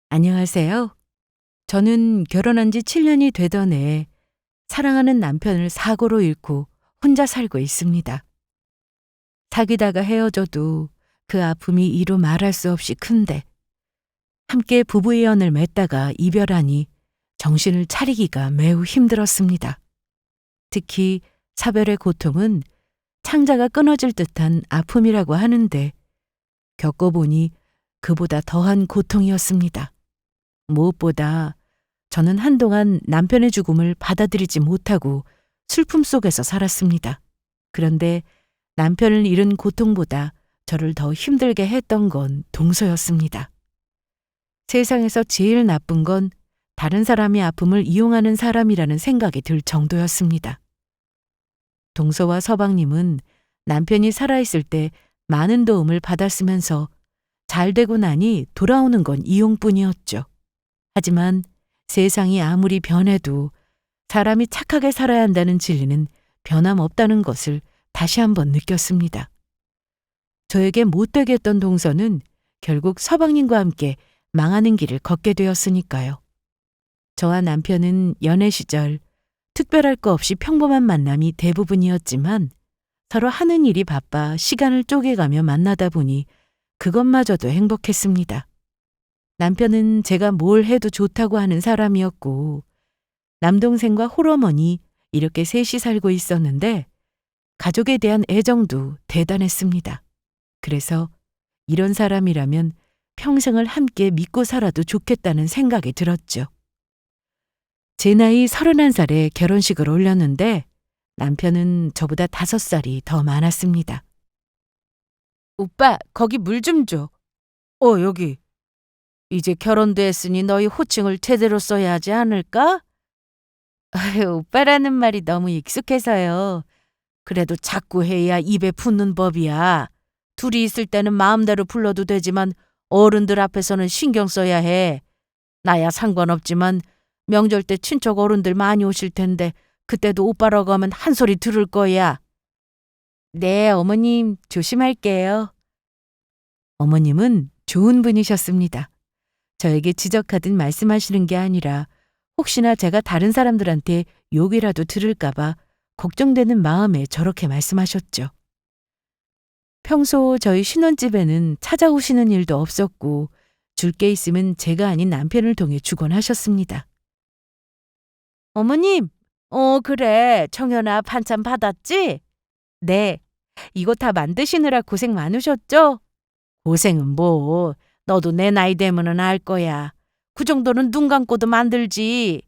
안녕하세요. 저는 결혼한 지 7년이 되던 해 사랑하는 남편을 사고로 잃고 혼자 살고 있습니다. 사귀다가 헤어져도 그 아픔이 이루 말할 수 없이 큰데 함께 부부의 연을 맺다가 이별하니 정신을 차리기가 매우 힘들었습니다. 특히 사별의 고통은 창자가 끊어질 듯한 아픔이라고 하는데 겪어보니 그보다 더한 고통이었습니다. 무엇보다 저는 한동안 남편의 죽음을 받아들이지 못하고 슬픔 속에서 살았습니다. 그런데 남편을 잃은 고통보다 저를 더 힘들게 했던 건 동서였습니다. 세상에서 제일 나쁜 건 다른 사람의 아픔을 이용하는 사람이라는 생각이 들 정도였습니다. 동서와 서방님은 남편이 살아있을 때 많은 도움을 받았으면서 잘 되고 나니 돌아오는 건 이용뿐이었죠. 하지만 세상이 아무리 변해도 사람이 착하게 살아야 한다는 진리는 변함없다는 것을 다시 한번 느꼈습니다. 저에게 못되게 했던 동서는 결국 서방님과 함께 망하는 길을 걷게 되었으니까요. 저와 남편은 연애 시절 특별할 거 없이 평범한 만남이 대부분이었지만 서로 하는 일이 바빠 시간을 쪼개가며 만나다 보니 그것마저도 행복했습니다. 남편은 제가 뭘 해도 좋다고 하는 사람이었고 남동생과 홀어머니 이렇게 셋이 살고 있었는데 가족에 대한 애정도 대단했습니다. 그래서 이런 사람이라면 평생을 함께 믿고 살아도 좋겠다는 생각이 들었죠. 제 나이 31살에 결혼식을 올렸는데 남편은 저보다 5살이 더 많았습니다. 오빠, 거기 물 좀 줘. 여기. 이제 결혼도 했으니 너희 호칭을 제대로 써야 하지 않을까? 아유, 오빠라는 말이 너무 익숙해서요. 그래도 자꾸 해야 입에 붙는 법이야. 둘이 있을 때는 마음대로 불러도 되지만 어른들 앞에서는 신경 써야 해. 나야 상관없지만 명절 때 친척 어른들 많이 오실 텐데 그때도 오빠라고 하면 한 소리 들을 거야. 네, 어머님 조심할게요. 어머님은 좋은 분이셨습니다. 저에게 지적하듯 말씀하시는 게 아니라 혹시나 제가 다른 사람들한테 욕이라도 들을까봐 걱정되는 마음에 저렇게 말씀하셨죠. 평소 저희 신혼집에는 찾아오시는 일도 없었고 줄 게 있으면 제가 아닌 남편을 통해 주곤 하셨습니다. 어머님, 그래. 청현아 반찬 받았지? 네. 이거 다 만드시느라 고생 많으셨죠? 고생은 뭐. 너도 내 나이 되면은 알 거야. 그 정도는 눈 감고도 만들지.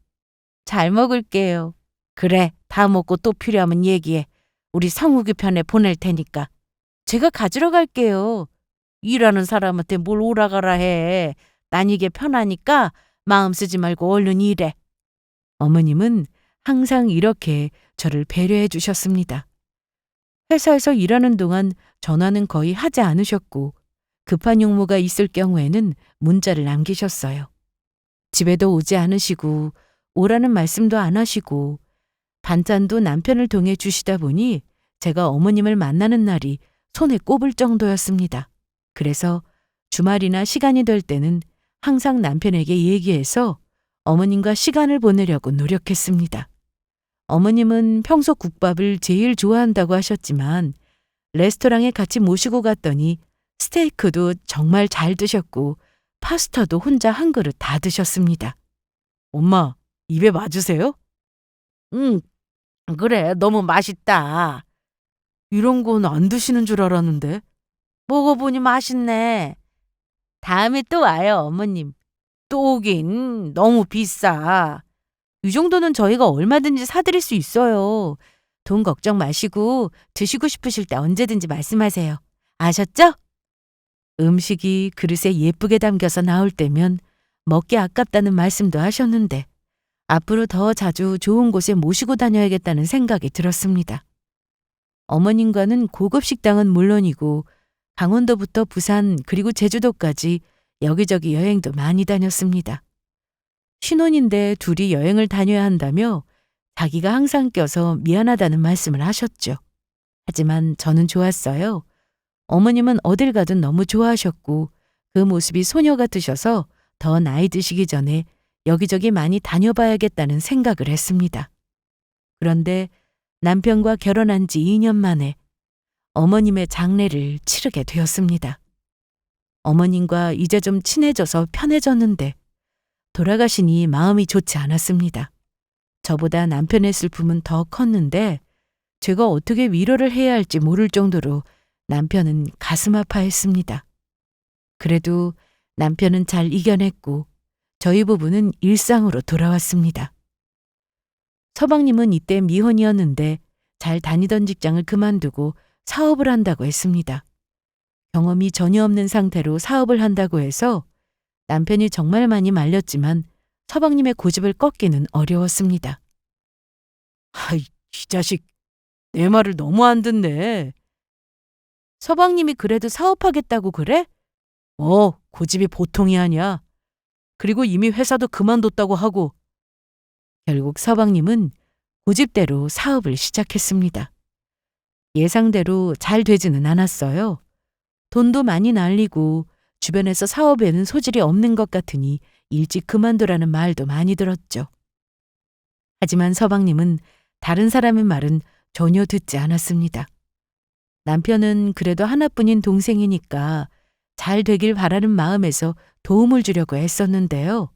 잘 먹을게요. 그래, 다 먹고 또 필요하면 얘기해. 우리 성욱이 편에 보낼 테니까. 제가 가지러 갈게요. 일하는 사람한테 뭘 오라가라 해. 난 이게 편하니까 마음 쓰지 말고 얼른 일해. 어머님은 항상 이렇게 저를 배려해 주셨습니다. 회사에서 일하는 동안 전화는 거의 하지 않으셨고 급한 용무가 있을 경우에는 문자를 남기셨어요. 집에도 오지 않으시고 오라는 말씀도 안 하시고 반찬도 남편을 통해 주시다 보니 제가 어머님을 만나는 날이 손에 꼽을 정도였습니다. 그래서 주말이나 시간이 될 때는 항상 남편에게 얘기해서 어머님과 시간을 보내려고 노력했습니다. 어머님은 평소 국밥을 제일 좋아한다고 하셨지만 레스토랑에 같이 모시고 갔더니 스테이크도 정말 잘 드셨고 파스타도 혼자 한 그릇 다 드셨습니다. 엄마, 입에 맞으세요? 응, 그래. 너무 맛있다. 이런 건 안 드시는 줄 알았는데. 먹어보니 맛있네. 다음에 또 와요, 어머님. 또 오긴 너무 비싸. 이 정도는 저희가 얼마든지 사드릴 수 있어요. 돈 걱정 마시고 드시고 싶으실 때 언제든지 말씀하세요. 아셨죠? 음식이 그릇에 예쁘게 담겨서 나올 때면 먹기 아깝다는 말씀도 하셨는데 앞으로 더 자주 좋은 곳에 모시고 다녀야겠다는 생각이 들었습니다. 어머님과는 고급 식당은 물론이고 강원도부터 부산 그리고 제주도까지 여기저기 여행도 많이 다녔습니다. 신혼인데 둘이 여행을 다녀야 한다며 자기가 항상 껴서 미안하다는 말씀을 하셨죠. 하지만 저는 좋았어요. 어머님은 어딜 가든 너무 좋아하셨고 그 모습이 소녀 같으셔서 더 나이 드시기 전에 여기저기 많이 다녀봐야겠다는 생각을 했습니다. 그런데 남편과 결혼한 지 2년 만에 어머님의 장례를 치르게 되었습니다. 어머님과 이제 좀 친해져서 편해졌는데 돌아가시니 마음이 좋지 않았습니다. 저보다 남편의 슬픔은 더 컸는데 제가 어떻게 위로를 해야 할지 모를 정도로 남편은 가슴 아파했습니다. 그래도 남편은 잘 이겨냈고 저희 부부는 일상으로 돌아왔습니다. 서방님은 이때 미혼이었는데 잘 다니던 직장을 그만두고 사업을 한다고 했습니다. 경험이 전혀 없는 상태로 사업을 한다고 해서 남편이 정말 많이 말렸지만 서방님의 고집을 꺾기는 어려웠습니다. 아이, 이 자식, 내 말을 너무 안 듣네. 서방님이 그래도 사업하겠다고 그래? 고집이 보통이 아니야. 그리고 이미 회사도 그만뒀다고 하고. 결국 서방님은 고집대로 사업을 시작했습니다. 예상대로 잘 되지는 않았어요. 돈도 많이 날리고 주변에서 사업에는 소질이 없는 것 같으니 일찍 그만두라는 말도 많이 들었죠. 하지만 서방님은 다른 사람의 말은 전혀 듣지 않았습니다. 남편은 그래도 하나뿐인 동생이니까 잘 되길 바라는 마음에서 도움을 주려고 애썼는데요.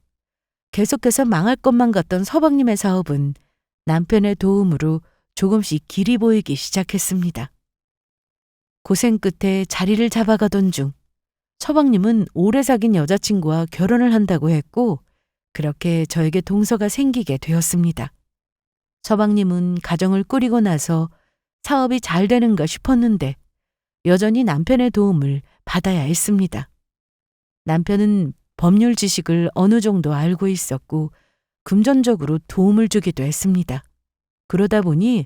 계속해서 망할 것만 같던 서방님의 사업은 남편의 도움으로 조금씩 길이 보이기 시작했습니다. 고생 끝에 자리를 잡아가던 중 서방님은 오래 사귄 여자친구와 결혼을 한다고 했고 그렇게 저에게 동서가 생기게 되었습니다. 서방님은 가정을 꾸리고 나서 사업이 잘 되는가 싶었는데 여전히 남편의 도움을 받아야 했습니다. 남편은 법률 지식을 어느 정도 알고 있었고 금전적으로 도움을 주기도 했습니다. 그러다 보니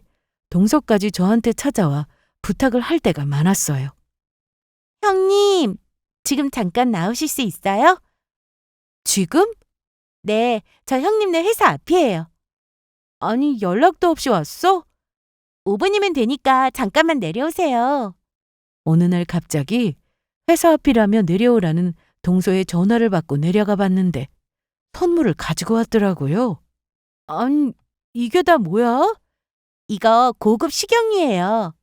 동서까지 저한테 찾아와 부탁을 할 때가 많았어요. 형님, 지금 잠깐 나오실 수 있어요? 지금? 네, 저 형님네 회사 앞이에요. 아니, 연락도 없이 왔어? 5분이면 되니까 잠깐만 내려오세요. 어느 날 갑자기 회사 앞이라며 내려오라는 동서의 전화를 받고 내려가 봤는데 선물을 가지고 왔더라고요. 아니, 이게 다 뭐야? 이거 고급 식용유예요.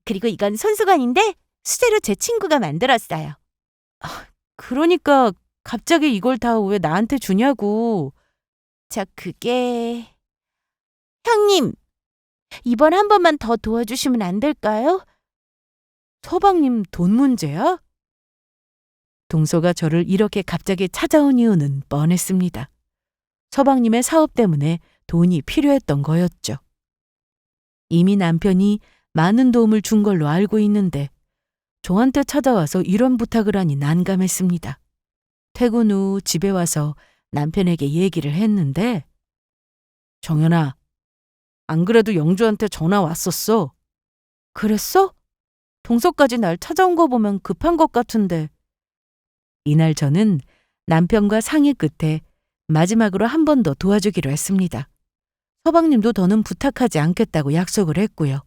그리고 이건 손수건인데 수제로 제 친구가 만들었어요. 그러니까 갑자기 이걸 다 왜 나한테 주냐고. 그게... 형님, 이번 한 번만 더 도와주시면 안 될까요? 서방님 돈 문제야? 동서가 저를 이렇게 갑자기 찾아온 이유는 뻔했습니다. 서방님의 사업 때문에 돈이 필요했던 거였죠. 이미 남편이 많은 도움을 준 걸로 알고 있는데 저한테 찾아와서 이런 부탁을 하니 난감했습니다. 퇴근 후 집에 와서 남편에게 얘기를 했는데 정연아, 안 그래도 영주한테 전화 왔었어. 그랬어? 동서까지 날 찾아온 거 보면 급한 것 같은데. 이날 저는 남편과 상의 끝에 마지막으로 한 번 더 도와주기로 했습니다. 서방님도 더는 부탁하지 않겠다고 약속을 했고요.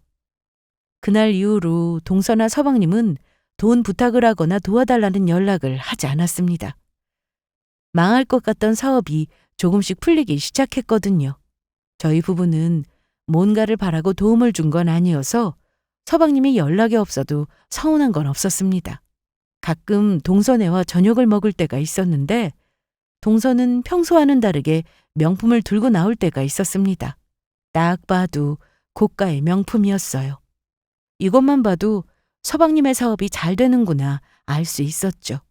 그날 이후로 동서나 서방님은 돈 부탁을 하거나 도와달라는 연락을 하지 않았습니다. 망할 것 같던 사업이 조금씩 풀리기 시작했거든요. 저희 부부는 뭔가를 바라고 도움을 준 건 아니어서 서방님이 연락이 없어도 서운한 건 없었습니다. 가끔 동서네와 저녁을 먹을 때가 있었는데 동서는 평소와는 다르게 명품을 들고 나올 때가 있었습니다. 딱 봐도 고가의 명품이었어요. 이것만 봐도 서방님의 사업이 잘 되는구나 알 수 있었죠.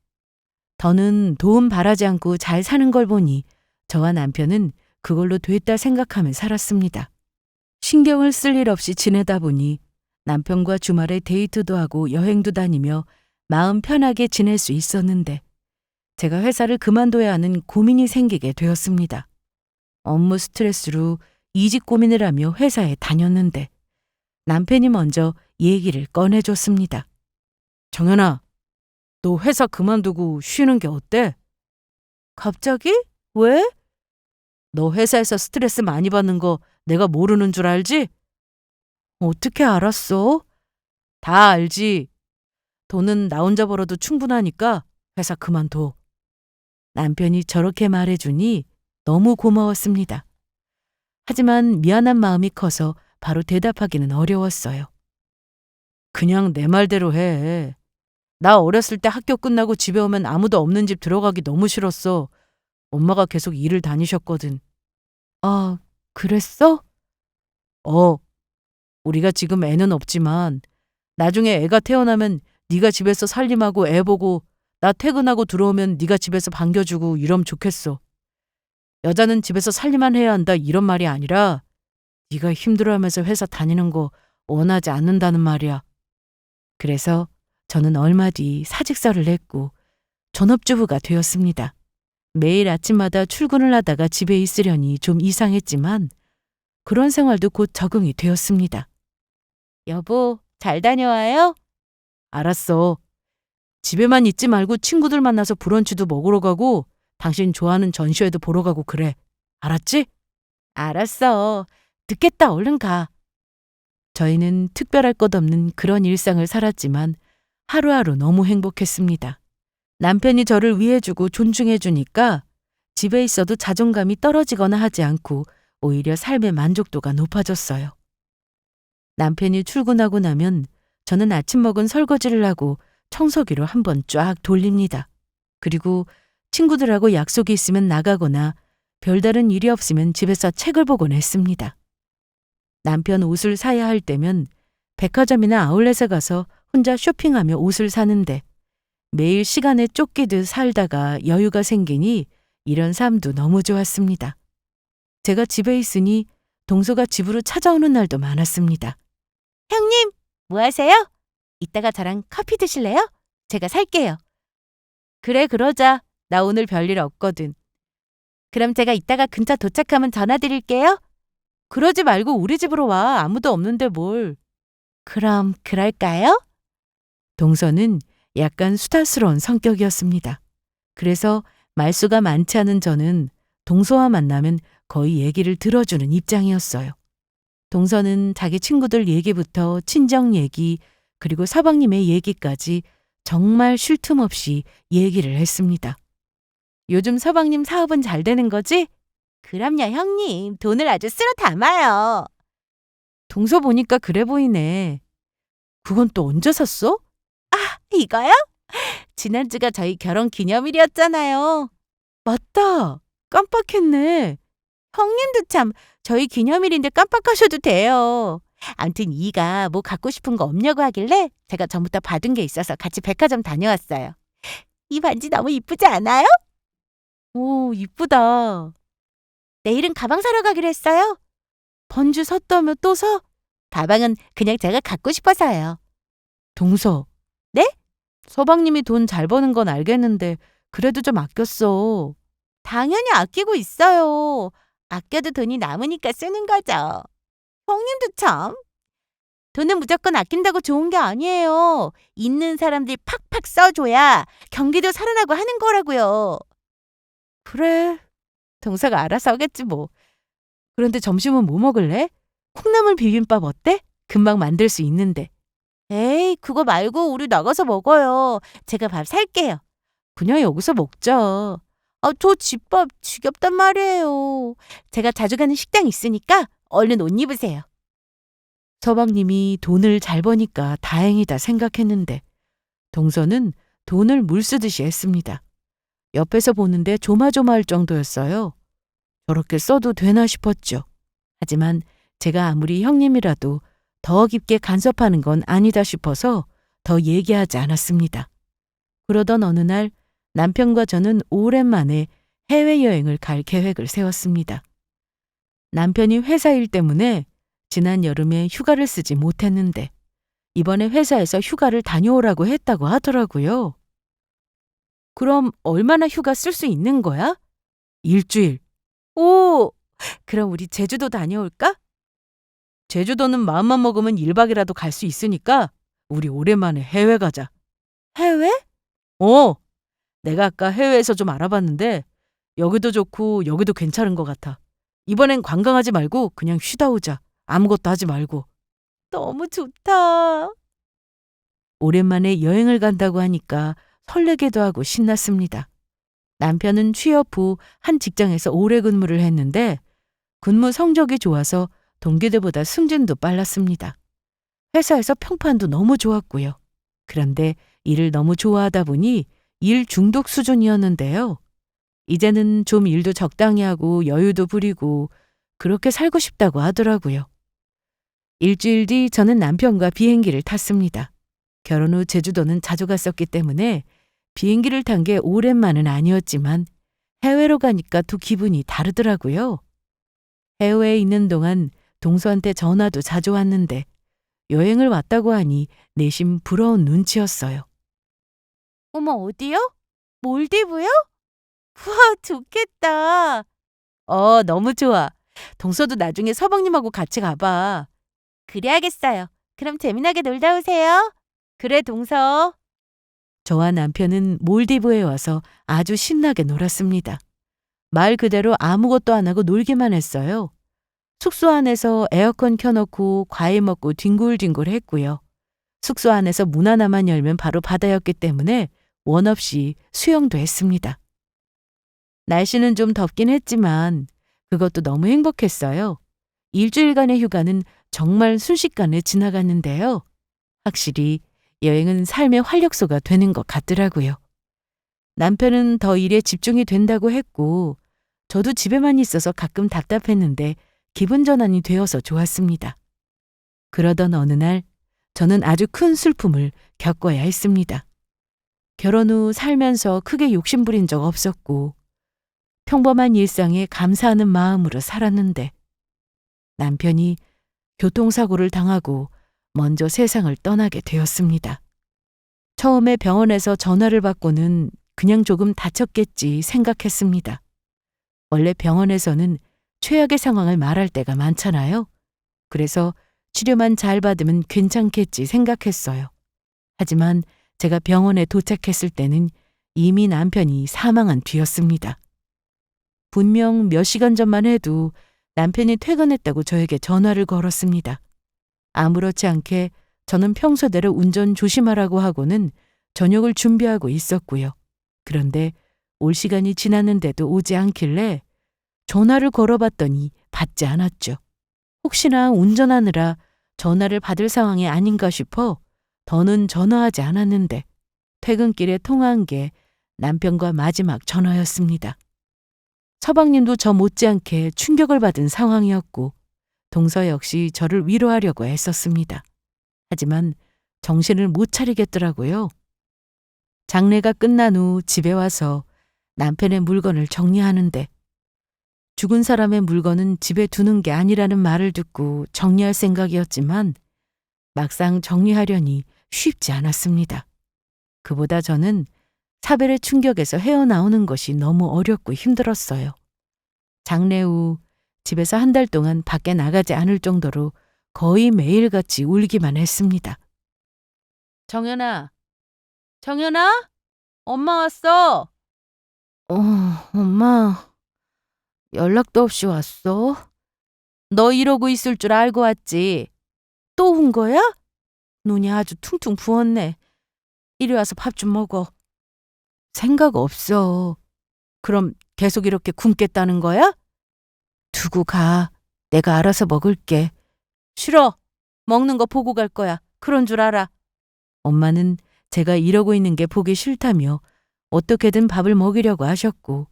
더는 도움 바라지 않고 잘 사는 걸 보니 저와 남편은 그걸로 됐다 생각하며 살았습니다. 신경을 쓸 일 없이 지내다 보니 남편과 주말에 데이트도 하고 여행도 다니며 마음 편하게 지낼 수 있었는데 제가 회사를 그만둬야 하는 고민이 생기게 되었습니다. 업무 스트레스로 이직 고민을 하며 회사에 다녔는데 남편이 먼저 얘기를 꺼내줬습니다. 정연아, 너 회사 그만두고 쉬는 게 어때? 갑자기? 왜? 너 회사에서 스트레스 많이 받는 거 내가 모르는 줄 알지? 어떻게 알았어? 다 알지. 돈은 나 혼자 벌어도 충분하니까 회사 그만둬. 남편이 저렇게 말해주니 너무 고마웠습니다. 하지만 미안한 마음이 커서 바로 대답하기는 어려웠어요. 그냥 내 말대로 해. 나 어렸을 때 학교 끝나고 집에 오면 아무도 없는 집 들어가기 너무 싫었어. 엄마가 계속 일을 다니셨거든. 아, 그랬어? 어, 우리가 지금 애는 없지만 나중에 애가 태어나면 네가 집에서 살림하고 애 보고 나 퇴근하고 들어오면 네가 집에서 반겨주고 이러면 좋겠어. 여자는 집에서 살림만 해야 한다 이런 말이 아니라 네가 힘들어하면서 회사 다니는 거 원하지 않는다는 말이야. 그래서 저는 얼마 뒤 사직서를 냈고 전업주부가 되었습니다. 매일 아침마다 출근을 하다가 집에 있으려니 좀 이상했지만 그런 생활도 곧 적응이 되었습니다. 여보, 잘 다녀와요? 알았어. 집에만 있지 말고 친구들 만나서 브런치도 먹으러 가고 당신 좋아하는 전시회도 보러 가고 그래. 알았지? 알았어. 늦겠다. 얼른 가. 저희는 특별할 것 없는 그런 일상을 살았지만 하루하루 너무 행복했습니다. 남편이 저를 위해주고 존중해주니까 집에 있어도 자존감이 떨어지거나 하지 않고 오히려 삶의 만족도가 높아졌어요. 남편이 출근하고 나면 저는 아침 먹은 설거지를 하고 청소기로 한번 쫙 돌립니다. 그리고 친구들하고 약속이 있으면 나가거나 별다른 일이 없으면 집에서 책을 보곤 했습니다. 남편 옷을 사야 할 때면 백화점이나 아울렛에 가서 혼자 쇼핑하며 옷을 사는데 매일 시간에 쫓기듯 살다가 여유가 생기니 이런 삶도 너무 좋았습니다. 제가 집에 있으니 동서가 집으로 찾아오는 날도 많았습니다. 형님, 뭐 하세요? 이따가 저랑 커피 드실래요? 제가 살게요. 그래, 그러자. 나 오늘 별일 없거든. 그럼 제가 이따가 근처 도착하면 전화 드릴게요. 그러지 말고 우리 집으로 와. 아무도 없는데 뭘. 그럼 그럴까요? 동서는 약간 수다스러운 성격이었습니다. 그래서 말수가 많지 않은 저는 동서와 만나면 거의 얘기를 들어주는 입장이었어요. 동서는 자기 친구들 얘기부터 친정 얘기 그리고 서방님의 얘기까지 정말 쉴 틈 없이 얘기를 했습니다. 요즘 서방님 사업은 잘 되는 거지? 그럼요, 형님. 돈을 아주 쓸어 담아요. 동서 보니까 그래 보이네. 그건 또 언제 샀어? 이거요? 지난주가 저희 결혼 기념일이었잖아요. 맞다. 깜빡했네. 형님도 참 저희 기념일인데 깜빡하셔도 돼요. 암튼 이가 뭐 갖고 싶은 거 없냐고 하길래 제가 전부터 받은 게 있어서 같이 백화점 다녀왔어요. 이 반지 너무 이쁘지 않아요? 오, 이쁘다. 내일은 가방 사러 가기로 했어요. 반지 샀다며 또 사? 가방은 그냥 제가 갖고 싶어서요. 동서. 네? 서방님이 돈 잘 버는 건 알겠는데 그래도 좀 아꼈어. 당연히 아끼고 있어요. 아껴도 돈이 남으니까 쓰는 거죠. 형님도 참. 돈은 무조건 아낀다고 좋은 게 아니에요. 있는 사람들이 팍팍 써줘야 경기도 살아나고 하는 거라고요. 그래. 동서가 알아서 하겠지 뭐. 그런데 점심은 뭐 먹을래? 콩나물 비빔밥 어때? 금방 만들 수 있는데. 에이, 그거 말고 우리 나가서 먹어요. 제가 밥 살게요. 그냥 여기서 먹자. 저 집밥 지겹단 말이에요. 제가 자주 가는 식당 있으니까 얼른 옷 입으세요. 서방님이 돈을 잘 버니까 다행이다 생각했는데 동서는 돈을 물 쓰듯이 했습니다. 옆에서 보는데 조마조마할 정도였어요. 저렇게 써도 되나 싶었죠. 하지만 제가 아무리 형님이라도 더 깊게 간섭하는 건 아니다 싶어서 더 얘기하지 않았습니다. 그러던 어느 날 남편과 저는 오랜만에 해외여행을 갈 계획을 세웠습니다. 남편이 회사 일 때문에 지난 여름에 휴가를 쓰지 못했는데 이번에 회사에서 휴가를 다녀오라고 했다고 하더라고요. 그럼 얼마나 휴가 쓸 수 있는 거야? 일주일. 오, 그럼 우리 제주도 다녀올까? 제주도는 마음만 먹으면 1박이라도 갈 수 있으니까 우리 오랜만에 해외 가자. 해외? 내가 아까 해외에서 좀 알아봤는데 여기도 좋고 여기도 괜찮은 것 같아. 이번엔 관광하지 말고 그냥 쉬다 오자. 아무것도 하지 말고. 너무 좋다. 오랜만에 여행을 간다고 하니까 설레기도 하고 신났습니다. 남편은 취업 후 한 직장에서 오래 근무를 했는데 근무 성적이 좋아서 동기들보다 승진도 빨랐습니다. 회사에서 평판도 너무 좋았고요. 그런데 일을 너무 좋아하다 보니 일 중독 수준이었는데요. 이제는 좀 일도 적당히 하고 여유도 부리고 그렇게 살고 싶다고 하더라고요. 일주일 뒤 저는 남편과 비행기를 탔습니다. 결혼 후 제주도는 자주 갔었기 때문에 비행기를 탄 게 오랜만은 아니었지만 해외로 가니까 또 기분이 다르더라고요. 해외에 있는 동안 동서한테 전화도 자주 왔는데 여행을 왔다고 하니 내심 부러운 눈치였어요. 어머, 어디요? 몰디브요? 우와, 좋겠다. 너무 좋아. 동서도 나중에 서방님하고 같이 가봐. 그래야겠어요. 그럼 재미나게 놀다 오세요. 그래, 동서. 저와 남편은 몰디브에 와서 아주 신나게 놀았습니다. 말 그대로 아무것도 안 하고 놀기만 했어요. 숙소 안에서 에어컨 켜놓고 과일 먹고 뒹굴뒹굴 했고요. 숙소 안에서 문 하나만 열면 바로 바다였기 때문에 원 없이 수영도 했습니다. 날씨는 좀 덥긴 했지만 그것도 너무 행복했어요. 일주일간의 휴가는 정말 순식간에 지나갔는데요. 확실히 여행은 삶의 활력소가 되는 것 같더라고요. 남편은 더 일에 집중이 된다고 했고 저도 집에만 있어서 가끔 답답했는데 기분 전환이 되어서 좋았습니다. 그러던 어느 날 저는 아주 큰 슬픔을 겪어야 했습니다. 결혼 후 살면서 크게 욕심부린 적 없었고 평범한 일상에 감사하는 마음으로 살았는데 남편이 교통사고를 당하고 먼저 세상을 떠나게 되었습니다. 처음에 병원에서 전화를 받고는 그냥 조금 다쳤겠지 생각했습니다. 원래 병원에서는 최악의 상황을 말할 때가 많잖아요. 그래서 치료만 잘 받으면 괜찮겠지 생각했어요. 하지만 제가 병원에 도착했을 때는 이미 남편이 사망한 뒤였습니다. 분명 몇 시간 전만 해도 남편이 퇴근했다고 저에게 전화를 걸었습니다. 아무렇지 않게 저는 평소대로 운전 조심하라고 하고는 저녁을 준비하고 있었고요. 그런데 올 시간이 지났는데도 오지 않길래 전화를 걸어봤더니 받지 않았죠. 혹시나 운전하느라 전화를 받을 상황이 아닌가 싶어 더는 전화하지 않았는데 퇴근길에 통화한 게 남편과 마지막 전화였습니다. 서방님도 저 못지않게 충격을 받은 상황이었고 동서 역시 저를 위로하려고 애썼습니다. 하지만 정신을 못 차리겠더라고요. 장례가 끝난 후 집에 와서 남편의 물건을 정리하는데 죽은 사람의 물건은 집에 두는 게 아니라는 말을 듣고 정리할 생각이었지만 막상 정리하려니 쉽지 않았습니다. 그보다 저는 사별의 충격에서 헤어나오는 것이 너무 어렵고 힘들었어요. 장례 후 집에서 한 달 동안 밖에 나가지 않을 정도로 거의 매일같이 울기만 했습니다. 정연아, 정연아? 엄마 왔어. 엄마, 연락도 없이 왔어? 너 이러고 있을 줄 알고 왔지. 또 온 거야? 눈이 아주 퉁퉁 부었네. 이리 와서 밥 좀 먹어. 생각 없어. 그럼 계속 이렇게 굶겠다는 거야? 두고 가. 내가 알아서 먹을게. 싫어. 먹는 거 보고 갈 거야. 그런 줄 알아. 엄마는 제가 이러고 있는 게 보기 싫다며 어떻게든 밥을 먹이려고 하셨고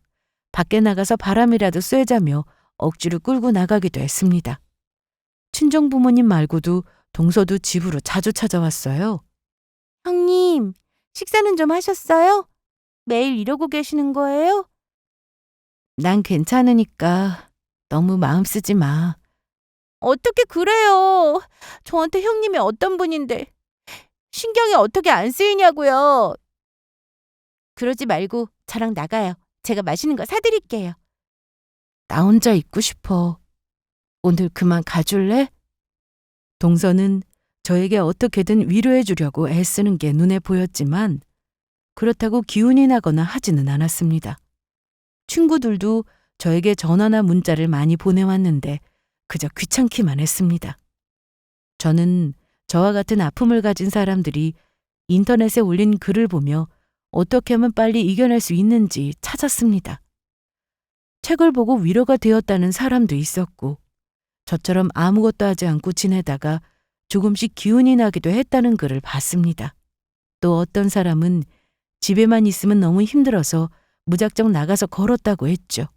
밖에 나가서 바람이라도 쐬자며 억지로 끌고 나가기도 했습니다. 친정 부모님 말고도 동서도 집으로 자주 찾아왔어요. 형님, 식사는 좀 하셨어요? 매일 이러고 계시는 거예요? 난 괜찮으니까 너무 마음 쓰지 마. 어떻게 그래요? 저한테 형님이 어떤 분인데 신경이 어떻게 안 쓰이냐고요. 그러지 말고 저랑 나가요. 제가 맛있는 거 사드릴게요. 나 혼자 있고 싶어. 오늘 그만 가줄래? 동서는 저에게 어떻게든 위로해 주려고 애쓰는 게 눈에 보였지만 그렇다고 기운이 나거나 하지는 않았습니다. 친구들도 저에게 전화나 문자를 많이 보내왔는데 그저 귀찮기만 했습니다. 저는 저와 같은 아픔을 가진 사람들이 인터넷에 올린 글을 보며 어떻게 하면 빨리 이겨낼 수 있는지 찾았습니다. 책을 보고 위로가 되었다는 사람도 있었고, 저처럼 아무것도 하지 않고 지내다가 조금씩 기운이 나기도 했다는 글을 봤습니다. 또 어떤 사람은 집에만 있으면 너무 힘들어서 무작정 나가서 걸었다고 했죠.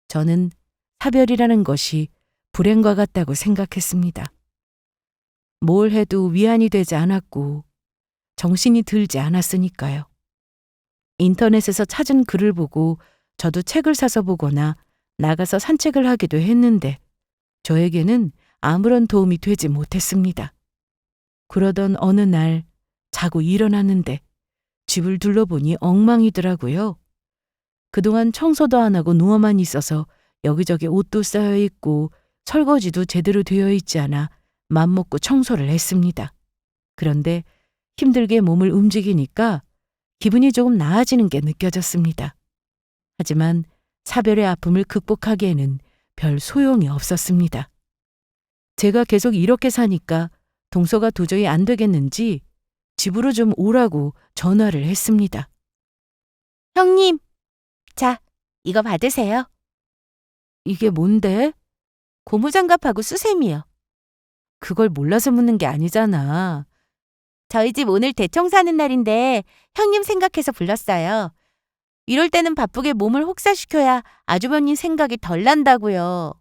저는 사별이라는 것이 불행과 같다고 생각했습니다. 뭘 해도 위안이 되지 않았고 정신이 들지 않았으니까요. 인터넷에서 찾은 글을 보고 저도 책을 사서 보거나 나가서 산책을 하기도 했는데 저에게는 아무런 도움이 되지 못했습니다. 그러던 어느 날 자고 일어났는데 집을 둘러보니 엉망이더라고요. 그동안 청소도 안 하고 누워만 있어서 여기저기 옷도 쌓여 있고 설거지도 제대로 되어 있지 않아 맘먹고 청소를 했습니다. 그런데 힘들게 몸을 움직이니까 기분이 조금 나아지는 게 느껴졌습니다. 하지만 사별의 아픔을 극복하기에는 별 소용이 없었습니다. 제가 계속 이렇게 사니까 동서가 도저히 안 되겠는지 집으로 좀 오라고 전화를 했습니다. 형님, 자, 이거 받으세요. 이게 뭔데? 고무장갑하고 수세미요. 그걸 몰라서 묻는 게 아니잖아. 저희 집 오늘 대청사는 날인데 형님 생각해서 불렀어요. 이럴 때는 바쁘게 몸을 혹사시켜야 아주버님 생각이 덜 난다고요.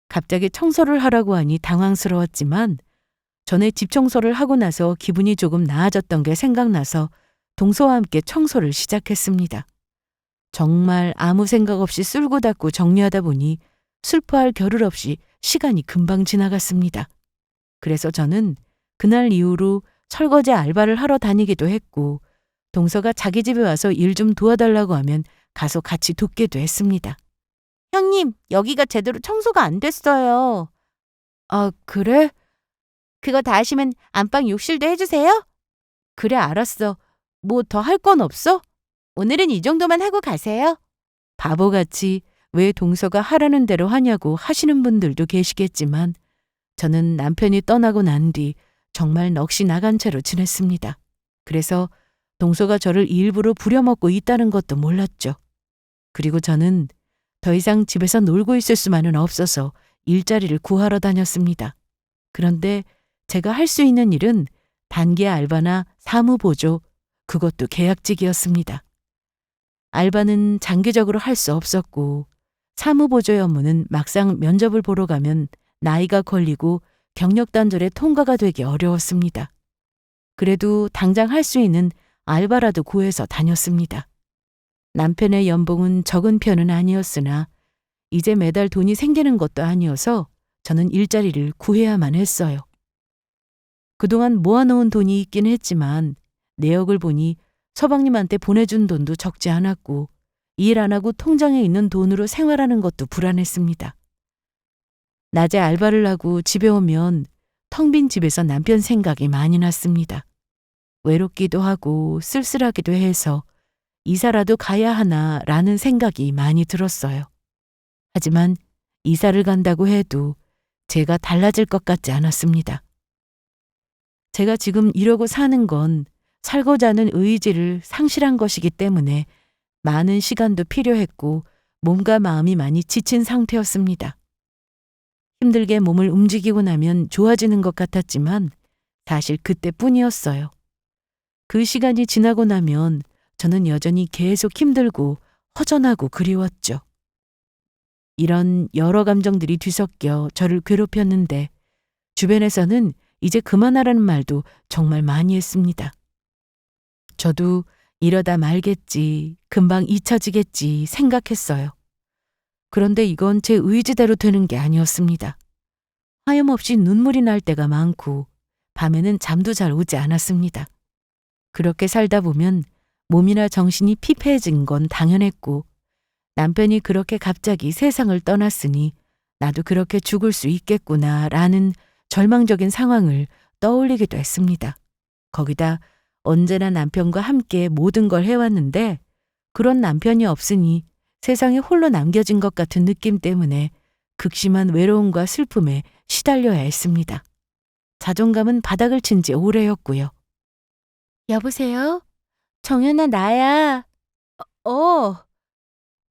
갑자기 청소를 하라고 하니 당황스러웠지만 전에 집 청소를 하고 나서 기분이 조금 나아졌던 게 생각나서 동서와 함께 청소를 시작했습니다. 정말 아무 생각 없이 쓸고 닦고 정리하다 보니 슬퍼할 겨를 없이 시간이 금방 지나갔습니다. 그래서 저는 그날 이후로 설거지 알바를 하러 다니기도 했고 동서가 자기 집에 와서 일 좀 도와달라고 하면 가서 같이 돕기도 했습니다. 형님, 여기가 제대로 청소가 안 됐어요. 아, 그래? 그거 다 하시면 안방 욕실도 해주세요. 그래, 알았어. 뭐 더 할 건 없어? 오늘은 이 정도만 하고 가세요. 바보같이 왜 동서가 하라는 대로 하냐고 하시는 분들도 계시겠지만 저는 남편이 떠나고 난 뒤 정말 넋이 나간 채로 지냈습니다. 그래서 동서가 저를 일부러 부려먹고 있다는 것도 몰랐죠. 그리고 저는 더 이상 집에서 놀고 있을 수만은 없어서 일자리를 구하러 다녔습니다. 그런데 제가 할 수 있는 일은 단기 알바나 사무보조, 그것도 계약직이었습니다. 알바는 장기적으로 할 수 없었고 사무보조의 업무는 막상 면접을 보러 가면 나이가 걸리고 경력 단절에 통과가 되기 어려웠습니다. 그래도 당장 할 수 있는 알바라도 구해서 다녔습니다. 남편의 연봉은 적은 편은 아니었으나 이제 매달 돈이 생기는 것도 아니어서 저는 일자리를 구해야만 했어요. 그동안 모아놓은 돈이 있긴 했지만 내역을 보니 서방님한테 보내준 돈도 적지 않았고 일 안 하고 통장에 있는 돈으로 생활하는 것도 불안했습니다. 낮에 알바를 하고 집에 오면 텅 빈 집에서 남편 생각이 많이 났습니다. 외롭기도 하고 쓸쓸하기도 해서 이사라도 가야 하나라는 생각이 많이 들었어요. 하지만 이사를 간다고 해도 제가 달라질 것 같지 않았습니다. 제가 지금 이러고 사는 건 살고자 하는 의지를 상실한 것이기 때문에 많은 시간도 필요했고 몸과 마음이 많이 지친 상태였습니다. 힘들게 몸을 움직이고 나면 좋아지는 것 같았지만 사실 그때뿐이었어요. 그 시간이 지나고 나면 저는 여전히 계속 힘들고 허전하고 그리웠죠. 이런 여러 감정들이 뒤섞여 저를 괴롭혔는데 주변에서는 이제 그만하라는 말도 정말 많이 했습니다. 저도 이러다 말겠지, 금방 잊혀지겠지 생각했어요. 그런데 이건 제 의지대로 되는 게 아니었습니다. 하염없이 눈물이 날 때가 많고 밤에는 잠도 잘 오지 않았습니다. 그렇게 살다 보면 몸이나 정신이 피폐해진 건 당연했고 남편이 그렇게 갑자기 세상을 떠났으니 나도 그렇게 죽을 수 있겠구나라는 절망적인 상황을 떠올리기도 했습니다. 거기다 언제나 남편과 함께 모든 걸 해왔는데 그런 남편이 없으니 세상에 홀로 남겨진 것 같은 느낌 때문에 극심한 외로움과 슬픔에 시달려야 했습니다. 자존감은 바닥을 친 지 오래였고요. 여보세요? 정연아, 나야.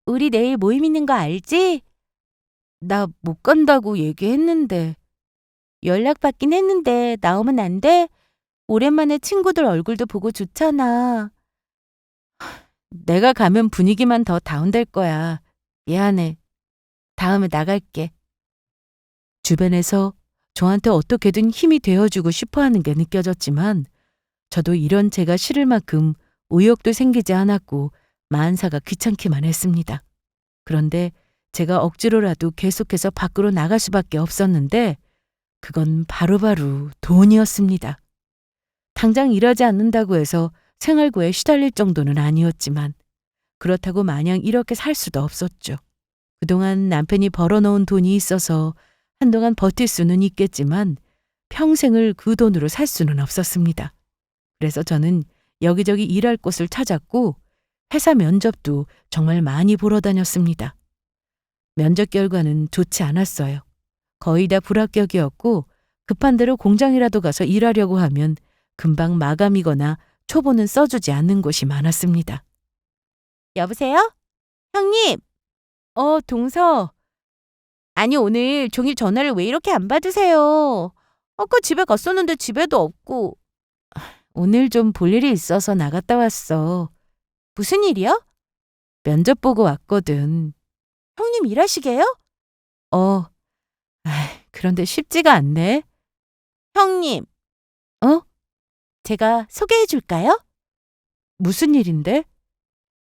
우리 내일 모임 있는 거 알지? 나 못 간다고 얘기했는데. 연락받긴 했는데 나오면 안 돼? 오랜만에 친구들 얼굴도 보고 좋잖아. 내가 가면 분위기만 더 다운될 거야. 미안해. 다음에 나갈게. 주변에서 저한테 어떻게든 힘이 되어주고 싶어 하는 게 느껴졌지만 저도 이런 제가 싫을 만큼 의욕도 생기지 않았고 만사가 귀찮기만 했습니다. 그런데 제가 억지로라도 계속해서 밖으로 나갈 수밖에 없었는데 그건 바로바로 돈이었습니다. 당장 일하지 않는다고 해서 생활고에 시달릴 정도는 아니었지만 그렇다고 마냥 이렇게 살 수도 없었죠. 그동안 남편이 벌어놓은 돈이 있어서 한동안 버틸 수는 있겠지만 평생을 그 돈으로 살 수는 없었습니다. 그래서 저는 여기저기 일할 곳을 찾았고 회사 면접도 정말 많이 보러 다녔습니다. 면접 결과는 좋지 않았어요. 거의 다 불합격이었고 급한 대로 공장이라도 가서 일하려고 하면 금방 마감이거나 초보는 써주지 않는 곳이 많았습니다. 여보세요? 형님! 동서. 아니, 오늘 종일 전화를 왜 이렇게 안 받으세요? 아까 집에 갔었는데 집에도 없고. 오늘 좀 볼 일이 있어서 나갔다 왔어. 무슨 일이요? 면접 보고 왔거든. 형님 일하시게요? 그런데 쉽지가 않네. 형님. 제가 소개해 줄까요? 무슨 일인데?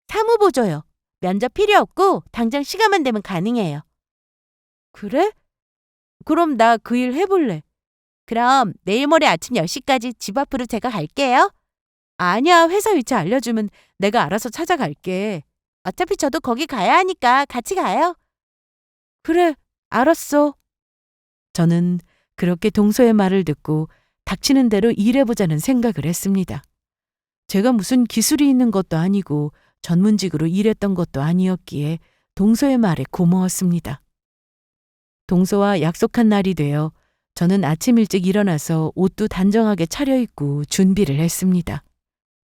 사무보조요. 면접 필요 없고 당장 시간만 되면 가능해요. 그래? 그럼 나 그 일 해볼래. 그럼 내일 모레 아침 10시까지 집 앞으로 제가 갈게요. 아니야, 회사 위치 알려주면 내가 알아서 찾아갈게. 어차피 저도 거기 가야 하니까 같이 가요. 그래, 알았어. 저는 그렇게 동서의 말을 듣고 닥치는 대로 일해보자는 생각을 했습니다. 제가 무슨 기술이 있는 것도 아니고 전문직으로 일했던 것도 아니었기에 동서의 말에 고마웠습니다. 동서와 약속한 날이 되어 저는 아침 일찍 일어나서 옷도 단정하게 차려입고 준비를 했습니다.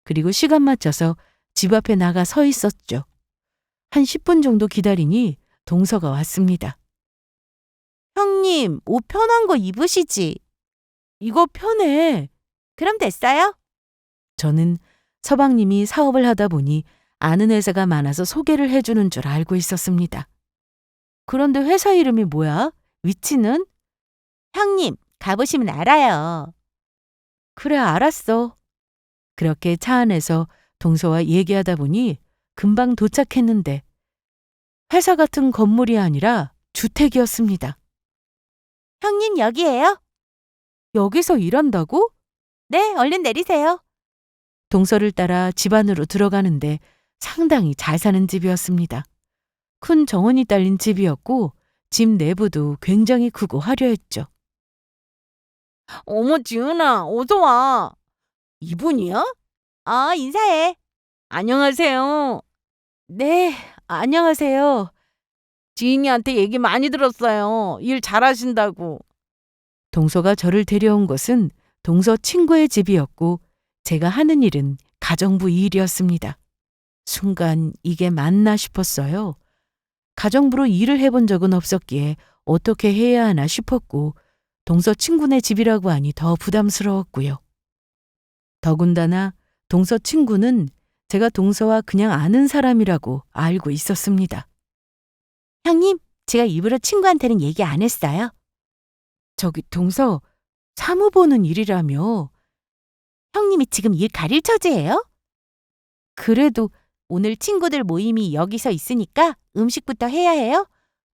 그리고 시간 맞춰서 집 앞에 나가 서 있었죠. 한 10분 정도 기다리니 동서가 왔습니다. 형님, 옷 편한 거 입으시지? 이거 편해. 그럼 됐어요? 저는 서방님이 사업을 하다 보니 아는 회사가 많아서 소개를 해주는 줄 알고 있었습니다. 그런데 회사 이름이 뭐야? 위치는? 형님, 가보시면 알아요. 그래, 알았어. 그렇게 차 안에서 동서와 얘기하다 보니 금방 도착했는데 회사 같은 건물이 아니라 주택이었습니다. 형님, 여기에요? 여기서 일한다고? 네, 얼른 내리세요. 동서를 따라 집 안으로 들어가는데 상당히 잘 사는 집이었습니다. 큰 정원이 딸린 집이었고 집 내부도 굉장히 크고 화려했죠. 어머, 지은아, 어서 와. 이분이야? 인사해. 안녕하세요. 네, 안녕하세요. 지인이한테 얘기 많이 들었어요. 일 잘하신다고. 동서가 저를 데려온 곳은 동서 친구의 집이었고 제가 하는 일은 가정부 일이었습니다. 순간 이게 맞나 싶었어요. 가정부로 일을 해본 적은 없었기에 어떻게 해야 하나 싶었고 동서 친구네 집이라고 하니 더 부담스러웠고요. 더군다나 동서 친구는 제가 동서와 그냥 아는 사람이라고 알고 있었습니다. 형님, 제가 일부러 친구한테는 얘기 안 했어요. 저기 동서, 사무 보는 일이라며. 형님이 지금 일 가릴 처지예요? 그래도 오늘 친구들 모임이 여기서 있으니까 음식부터 해야 해요.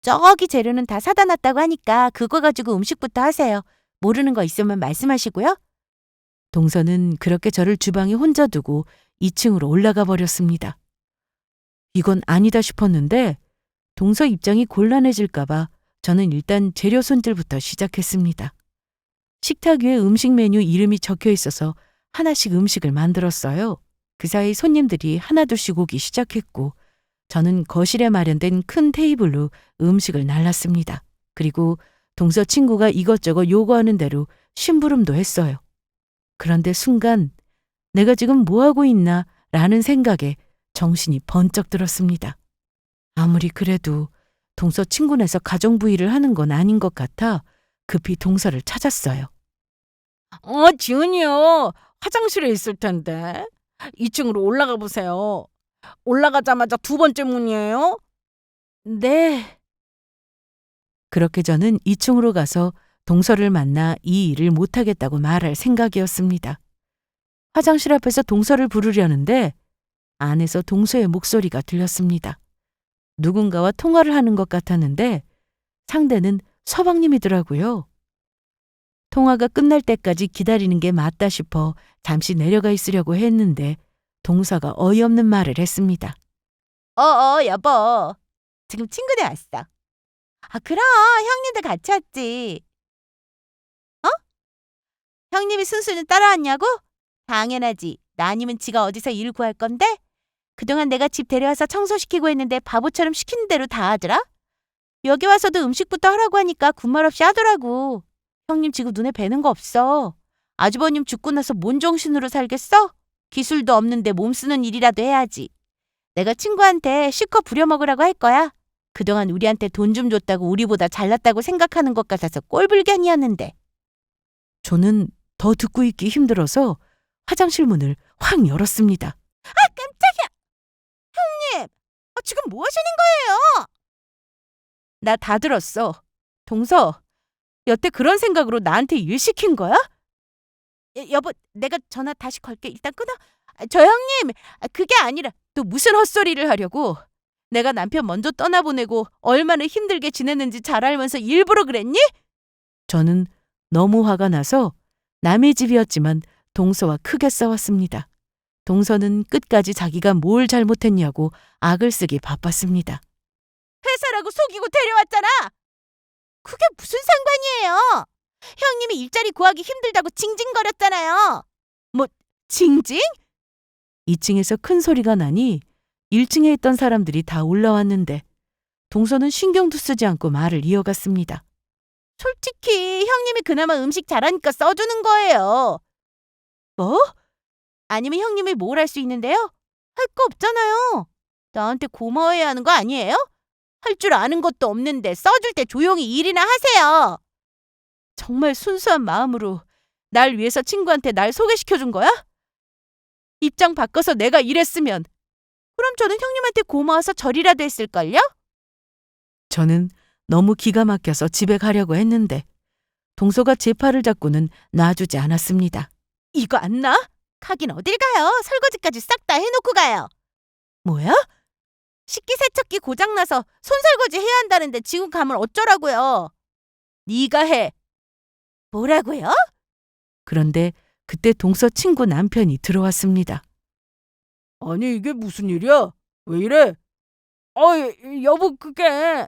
저기 재료는 다 사다 놨다고 하니까 그거 가지고 음식부터 하세요. 모르는 거 있으면 말씀하시고요. 동서는 그렇게 저를 주방에 혼자 두고 2층으로 올라가 버렸습니다. 이건 아니다 싶었는데 동서 입장이 곤란해질까봐 저는 일단 재료 손질부터 시작했습니다. 식탁 위에 음식 메뉴 이름이 적혀 있어서 하나씩 음식을 만들었어요. 그 사이 손님들이 하나둘씩 오기 시작했고 저는 거실에 마련된 큰 테이블로 음식을 날랐습니다. 그리고 동서 친구가 이것저것 요구하는 대로 심부름도 했어요. 그런데 순간 내가 지금 뭐하고 있나 라는 생각에 정신이 번쩍 들었습니다. 아무리 그래도 동서 친구네서 가정부의를 하는 건 아닌 것 같아 급히 동서를 찾았어요. 지은이요. 화장실에 있을 텐데. 2층으로 올라가 보세요. 올라가자마자 두 번째 문이에요. 네. 그렇게 저는 2층으로 가서 동서를 만나 이 일을 못하겠다고 말할 생각이었습니다. 화장실 앞에서 동서를 부르려는데 안에서 동서의 목소리가 들렸습니다. 누군가와 통화를 하는 것 같았는데 상대는 서방님이더라고요. 통화가 끝날 때까지 기다리는 게 맞다 싶어 잠시 내려가 있으려고 했는데 동서가 어이없는 말을 했습니다. 여보. 지금 친구네 왔어. 그럼 형님도 같이 왔지. 형님이 순순히 따라왔냐고? 당연하지. 나 아니면 지가 어디서 일 구할 건데? 그동안 내가 집 데려와서 청소시키고 했는데 바보처럼 시키는 대로 다 하더라? 여기 와서도 음식부터 하라고 하니까 군말 없이 하더라고. 형님 지금 눈에 뵈는 거 없어. 아주버님 죽고 나서 뭔 정신으로 살겠어? 기술도 없는데 몸 쓰는 일이라도 해야지. 내가 친구한테 실컷 부려먹으라고 할 거야. 그동안 우리한테 돈 좀 줬다고 우리보다 잘났다고 생각하는 것 같아서 꼴불견이었는데. 저는 더 듣고 있기 힘들어서 화장실 문을 확 열었습니다. 깜짝이야! 형님! 지금 뭐 하시는 거예요? 나 다 들었어. 동서, 여태 그런 생각으로 나한테 일 시킨 거야? 여보, 내가 전화 다시 걸게. 일단 끊어. 저 형님, 그게 아니라. 또 무슨 헛소리를 하려고? 내가 남편 먼저 떠나보내고 얼마나 힘들게 지냈는지 잘 알면서 일부러 그랬니? 저는 너무 화가 나서 남의 집이었지만 동서와 크게 싸웠습니다. 동서는 끝까지 자기가 뭘 잘못했냐고 악을 쓰기 바빴습니다. 회사라고 속이고 데려왔잖아. 그게 무슨 상관이에요? 형님이 일자리 구하기 힘들다고 징징거렸잖아요. 징징? 2층에서 큰 소리가 나니 1층에 있던 사람들이 다 올라왔는데 동서는 신경도 쓰지 않고 말을 이어갔습니다. 솔직히 형님이 그나마 음식 잘하니까 써주는 거예요. 뭐? 아니면 형님이 뭘 할 수 있는데요? 할 거 없잖아요. 나한테 고마워해야 하는 거 아니에요? 할 줄 아는 것도 없는데 써줄 때 조용히 일이나 하세요. 정말 순수한 마음으로 날 위해서 친구한테 날 소개시켜준 거야? 입장 바꿔서 내가 이랬으면 그럼 저는 형님한테 고마워서 절이라도 했을걸요? 저는 너무 기가 막혀서 집에 가려고 했는데 동서가 제 팔을 잡고는 놔주지 않았습니다. 이거 안 나? 가긴 어딜 가요. 설거지까지 싹 다 해놓고 가요. 뭐야? 식기세척기 고장나서 손설거지 해야 한다는데 지금 가면 어쩌라고요? 네가 해. 뭐라고요? 그런데 그때 동서 친구 남편이 들어왔습니다. 아니 이게 무슨 일이야? 왜 이래? 여보 그게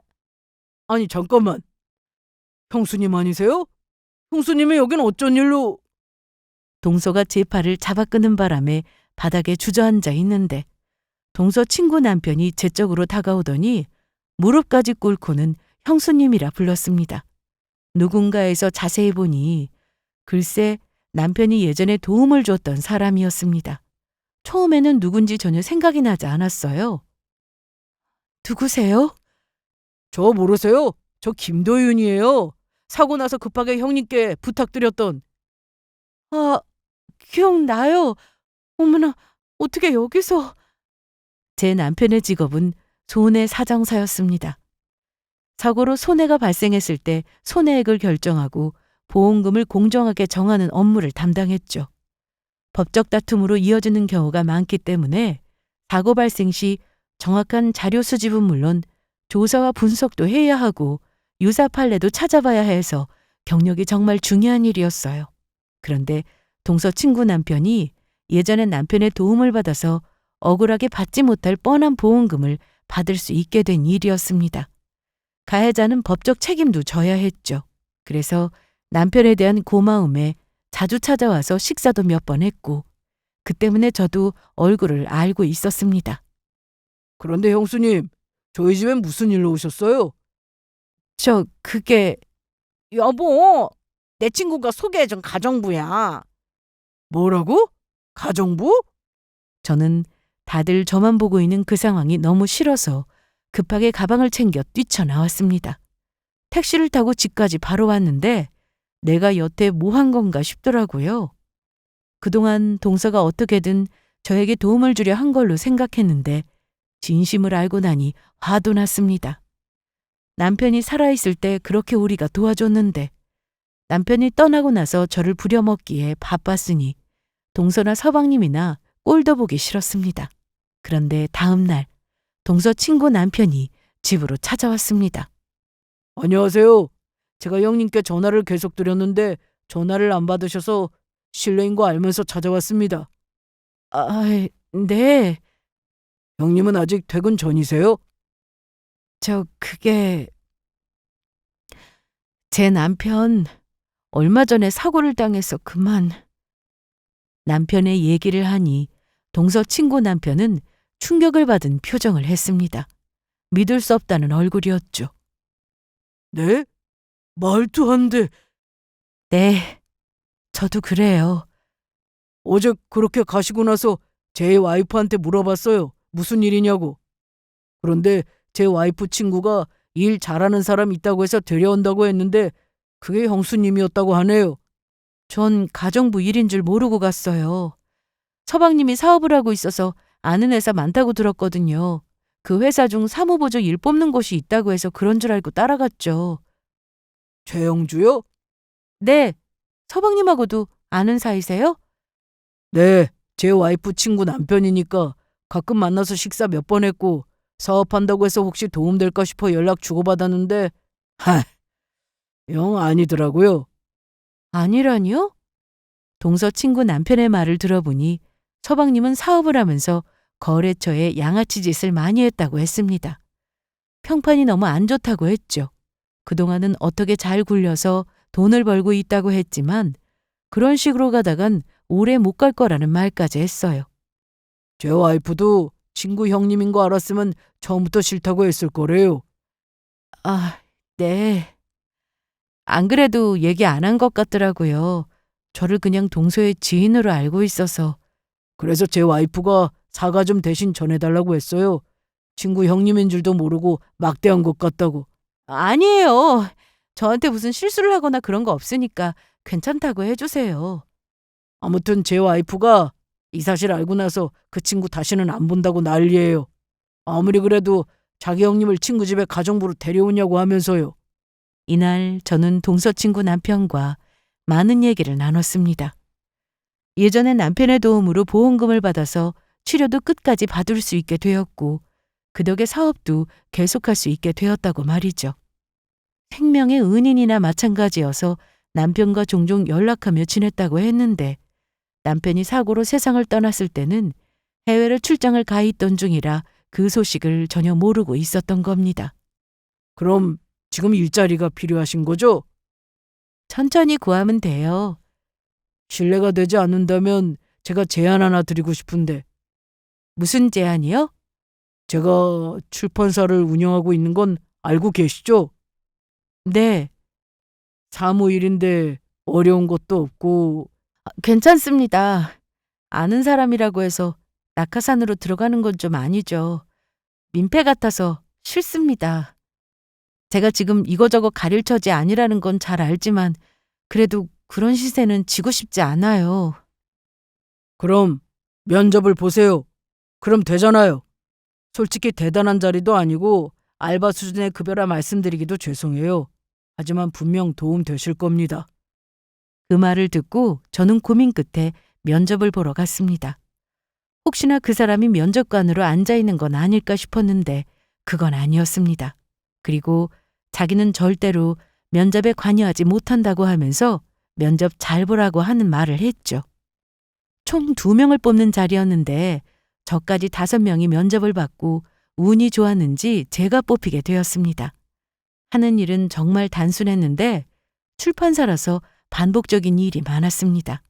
아니 잠깐만. 형수님 아니세요? 형수님이 여긴 어쩐 일로? 동서가 제 팔을 잡아 끄는 바람에 바닥에 주저앉아 있는데 동서 친구 남편이 제 쪽으로 다가오더니 무릎까지 꿇고는 형수님이라 불렀습니다. 누군가에서 자세히 보니 글쎄 남편이 예전에 도움을 줬던 사람이었습니다. 처음에는 누군지 전혀 생각이 나지 않았어요. 누구세요? 저 모르세요? 저 김도윤이에요. 사고 나서 급하게 형님께 부탁드렸던. 기억나요. 어머나, 어떻게 여기서. 제 남편의 직업은 손해 사정사였습니다. 사고로 손해가 발생했을 때 손해액을 결정하고 보험금을 공정하게 정하는 업무를 담당했죠. 법적 다툼으로 이어지는 경우가 많기 때문에 사고 발생 시 정확한 자료 수집은 물론 조사와 분석도 해야 하고 유사 판례도 찾아봐야 해서 경력이 정말 중요한 일이었어요. 그런데 동서 친구 남편이 예전에 남편의 도움을 받아서 억울하게 받지 못할 뻔한 보험금을 받을 수 있게 된 일이었습니다. 가해자는 법적 책임도 져야 했죠. 그래서 남편에 대한 고마움에 자주 찾아와서 식사도 몇 번 했고 그 때문에 저도 얼굴을 알고 있었습니다. 그런데 형수님, 저희 집엔 무슨 일로 오셨어요? 그게 여보, 내 친구가 소개해준 가정부야. 뭐라고? 가정부? 저는 다들 저만 보고 있는 그 상황이 너무 싫어서 급하게 가방을 챙겨 뛰쳐나왔습니다. 택시를 타고 집까지 바로 왔는데 내가 여태 뭐 한 건가 싶더라고요. 그동안 동서가 어떻게든 저에게 도움을 주려 한 걸로 생각했는데 진심을 알고 나니 화도 났습니다. 남편이 살아있을 때 그렇게 우리가 도와줬는데 남편이 떠나고 나서 저를 부려먹기에 바빴으니 동서나 서방님이나 꼴도 보기 싫었습니다. 그런데 다음 날 동서 친구 남편이 집으로 찾아왔습니다. 안녕하세요. 제가 형님께 전화를 계속 드렸는데 전화를 안 받으셔서 실례인 거 알면서 찾아왔습니다. 아, 네. 형님은 아직 퇴근 전이세요? 그게 제 남편 얼마 전에 사고를 당해서 그만. 남편의 얘기를 하니 동서 친구 남편은 충격을 받은 표정을 했습니다. 믿을 수 없다는 얼굴이었죠. 네? 말도 안 돼. 네, 저도 그래요. 어제 그렇게 가시고 나서 제 와이프한테 물어봤어요. 무슨 일이냐고. 그런데 제 와이프 친구가 일 잘하는 사람 있다고 해서 데려온다고 했는데 그게 형수님이었다고 하네요. 전 가정부 일인 줄 모르고 갔어요. 서방님이 사업을 하고 있어서 아는 회사 많다고 들었거든요. 그 회사 중 사무보조 일 뽑는 곳이 있다고 해서 그런 줄 알고 따라갔죠. 최영주요? 네, 서방님하고도 아는 사이세요? 네, 제 와이프 친구 남편이니까 가끔 만나서 식사 몇 번 했고 사업한다고 해서 혹시 도움될까 싶어 연락 주고받았는데 영 아니더라고요. 아니라니요? 동서 친구 남편의 말을 들어보니 서방님은 사업을 하면서 거래처에 양아치 짓을 많이 했다고 했습니다. 평판이 너무 안 좋다고 했죠. 그동안은 어떻게 잘 굴려서 돈을 벌고 있다고 했지만 그런 식으로 가다간 오래 못 갈 거라는 말까지 했어요. 제 와이프도 친구 형님인 거 알았으면 처음부터 싫다고 했을 거래요. 아, 네. 안 그래도 얘기 안 한 것 같더라고요. 저를 그냥 동서의 지인으로 알고 있어서. 그래서 제 와이프가 사과 좀 대신 전해달라고 했어요. 친구 형님인 줄도 모르고 막대한 것 같다고. 아니에요. 저한테 무슨 실수를 하거나 그런 거 없으니까 괜찮다고 해주세요. 아무튼 제 와이프가 이 사실 알고 나서 그 친구 다시는 안 본다고 난리예요. 아무리 그래도 자기 형님을 친구 집에 가정부로 데려오냐고 하면서요. 이날 저는 동서 친구 남편과 많은 얘기를 나눴습니다. 예전에 남편의 도움으로 보험금을 받아서 치료도 끝까지 받을 수 있게 되었고 그 덕에 사업도 계속할 수 있게 되었다고 말이죠. 생명의 은인이나 마찬가지여서 남편과 종종 연락하며 지냈다고 했는데 남편이 사고로 세상을 떠났을 때는 해외를 출장을 가 있던 중이라 그 소식을 전혀 모르고 있었던 겁니다. 그럼 지금 일자리가 필요하신 거죠? 천천히 구하면 돼요. 신뢰가 되지 않는다면 제가 제안 하나 드리고 싶은데 무슨 제안이요? 제가 출판사를 운영하고 있는 건 알고 계시죠? 네, 사무일인데 어려운 것도 없고 괜찮습니다. 아는 사람이라고 해서 낙하산으로 들어가는 건 좀 아니죠. 민폐 같아서 싫습니다. 제가 지금 이거저거 가릴 처지 아니라는 건 잘 알지만 그래도 그런 시세는 지고 싶지 않아요. 그럼 면접을 보세요. 그럼 되잖아요. 솔직히 대단한 자리도 아니고 알바 수준의 급여라 말씀드리기도 죄송해요. 하지만 분명 도움 되실 겁니다. 그 말을 듣고 저는 고민 끝에 면접을 보러 갔습니다. 혹시나 그 사람이 면접관으로 앉아 있는 건 아닐까 싶었는데 그건 아니었습니다. 그리고 자기는 절대로 면접에 관여하지 못한다고 하면서 면접 잘 보라고 하는 말을 했죠. 총 2명을 뽑는 자리였는데 저까지 5명이 면접을 받고 운이 좋았는지 제가 뽑히게 되었습니다. 하는 일은 정말 단순했는데 출판사라서 반복적인 일이 많았습니다.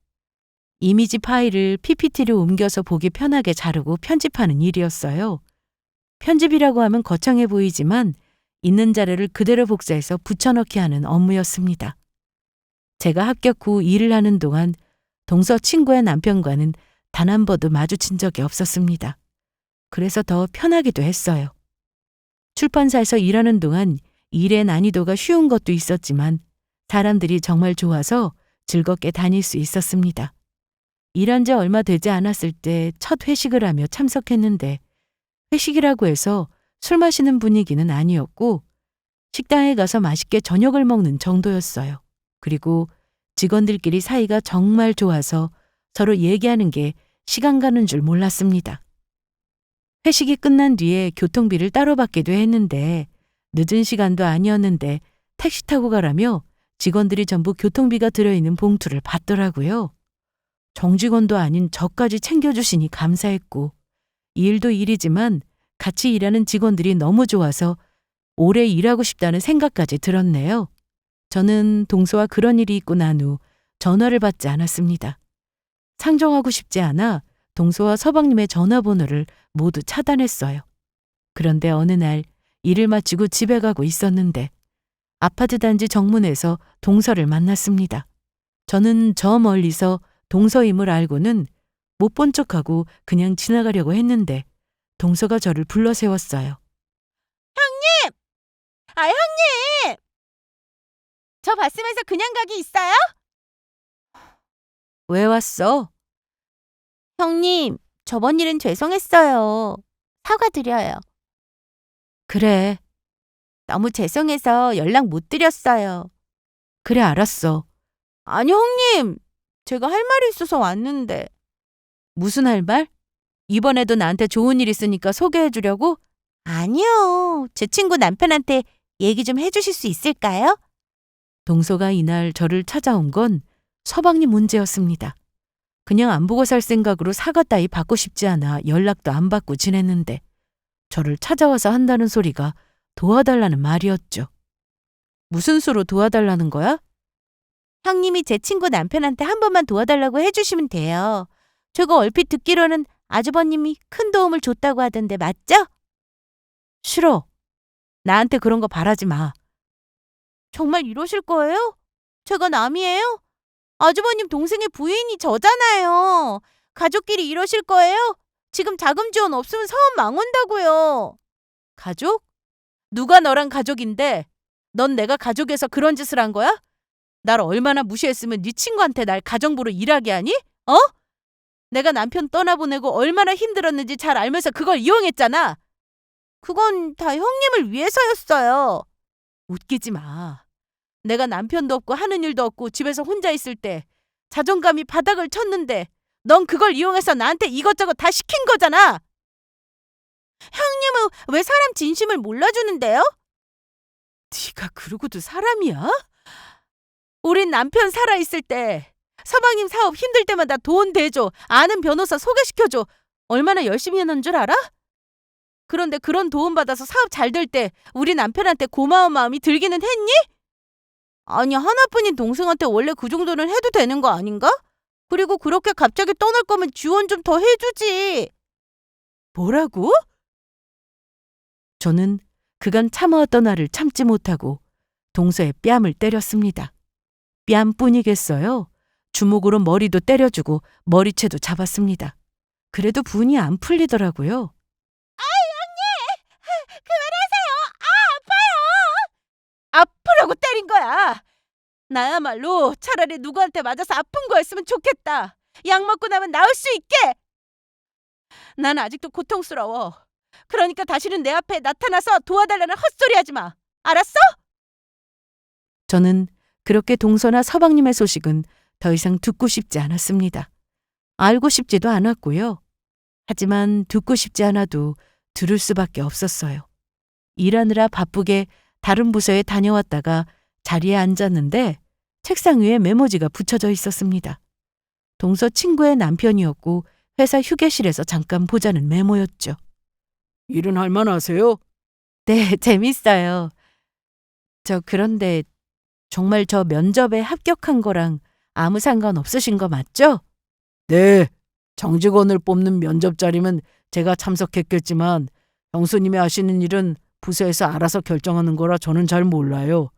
이미지 파일을 PPT로 옮겨서 보기 편하게 자르고 편집하는 일이었어요. 편집이라고 하면 거창해 보이지만 있는 자료를 그대로 복사해서 붙여넣기 하는 업무였습니다. 제가 합격 후 일을 하는 동안 동서 친구의 남편과는 단 한 번도 마주친 적이 없었습니다. 그래서 더 편하기도 했어요. 출판사에서 일하는 동안 일의 난이도가 쉬운 것도 있었지만 사람들이 정말 좋아서 즐겁게 다닐 수 있었습니다. 일한 지 얼마 되지 않았을 때 첫 회식을 하며 참석했는데 회식이라고 해서 술 마시는 분위기는 아니었고 식당에 가서 맛있게 저녁을 먹는 정도였어요. 그리고 직원들끼리 사이가 정말 좋아서 서로 얘기하는 게 시간 가는 줄 몰랐습니다. 회식이 끝난 뒤에 교통비를 따로 받기도 했는데 늦은 시간도 아니었는데 택시 타고 가라며 직원들이 전부 교통비가 들어있는 봉투를 받더라고요. 정직원도 아닌 저까지 챙겨주시니 감사했고 일도 일이지만 같이 일하는 직원들이 너무 좋아서 오래 일하고 싶다는 생각까지 들었네요. 저는 동서와 그런 일이 있고 난 후 전화를 받지 않았습니다. 상정하고 싶지 않아 동서와 서방님의 전화번호를 모두 차단했어요. 그런데 어느 날 일을 마치고 집에 가고 있었는데 아파트 단지 정문에서 동서를 만났습니다. 저는 저 멀리서 동서임을 알고는 못 본 척하고 그냥 지나가려고 했는데 동서가 저를 불러 세웠어요. 아, 형님! 저 봤으면서 그냥 가기 있어요? 왜 왔어? 형님, 저번 일은 죄송했어요. 사과드려요. 그래, 너무 죄송해서 연락 못 드렸어요. 그래 알았어. 아니, 형님. 제가 할 말이 있어서 왔는데. 무슨 할 말? 이번에도 나한테 좋은 일 있으니까 소개해 주려고? 아니요. 제 친구 남편한테 얘기 좀 해주실 수 있을까요? 동서가 이날 저를 찾아온 건 서방님 문제였습니다. 그냥 안 보고 살 생각으로 사과 따위 받고 싶지 않아 연락도 안 받고 지냈는데 저를 찾아와서 한다는 소리가 도와달라는 말이었죠. 무슨 수로 도와달라는 거야? 형님이 제 친구 남편한테 한 번만 도와달라고 해주시면 돼요. 제가 얼핏 듣기로는 아주버님이 큰 도움을 줬다고 하던데 맞죠? 싫어. 나한테 그런 거 바라지 마. 정말 이러실 거예요? 제가 남이에요? 아주버님 동생의 부인이 저잖아요. 가족끼리 이러실 거예요? 지금 자금 지원 없으면 사업 망한다고요. 가족? 누가 너랑 가족인데? 넌 내가 가족에서 그런 짓을 한 거야? 날 얼마나 무시했으면 네 친구한테 날 가정부로 일하게 하니? 어? 내가 남편 떠나보내고 얼마나 힘들었는지 잘 알면서 그걸 이용했잖아. 그건 다 형님을 위해서였어요. 웃기지 마. 내가 남편도 없고 하는 일도 없고 집에서 혼자 있을 때 자존감이 바닥을 쳤는데 넌 그걸 이용해서 나한테 이것저것 다 시킨 거잖아. 형님은 왜 사람 진심을 몰라주는데요? 네가 그러고도 사람이야? 우린 남편 살아있을 때 서방님 사업 힘들 때마다 돈 대줘, 아는 변호사 소개시켜줘. 얼마나 열심히 해놓은 줄 알아? 그런데 그런 도움받아서 사업 잘 될 때 우리 남편한테 고마운 마음이 들기는 했니? 아니, 하나뿐인 동생한테 원래 그 정도는 해도 되는 거 아닌가? 그리고 그렇게 갑자기 떠날 거면 지원 좀 더 해주지. 뭐라고? 저는 그간 참아왔던 화를 참지 못하고 동서의 뺨을 때렸습니다. 뺨뿐이겠어요? 주먹으로 머리도 때려주고 머리채도 잡았습니다. 그래도 분이 안 풀리더라고요. 아프라고 때린 거야. 나야말로 차라리 누구한테 맞아서 아픈 거였으면 좋겠다. 약 먹고 나면 나을 수 있게. 난 아직도 고통스러워. 그러니까 다시는 내 앞에 나타나서 도와달라는 헛소리 하지 마. 알았어? 저는 그렇게 동서나 서방님의 소식은 더 이상 듣고 싶지 않았습니다. 알고 싶지도 않았고요. 하지만 듣고 싶지 않아도 들을 수밖에 없었어요. 일하느라 바쁘게 다른 부서에 다녀왔다가 자리에 앉았는데 책상 위에 메모지가 붙여져 있었습니다. 동서 친구의 남편이었고 회사 휴게실에서 잠깐 보자는 메모였죠. 일은 할 만하세요? 네, 재밌어요. 그런데 정말 저 면접에 합격한 거랑 아무 상관 없으신 거 맞죠? 네. 정직원을 뽑는 면접 자리면 제가 참석했겠지만 형수님이 하시는 일은 부서에서 알아서 결정하는 거라 저는 잘 몰라요.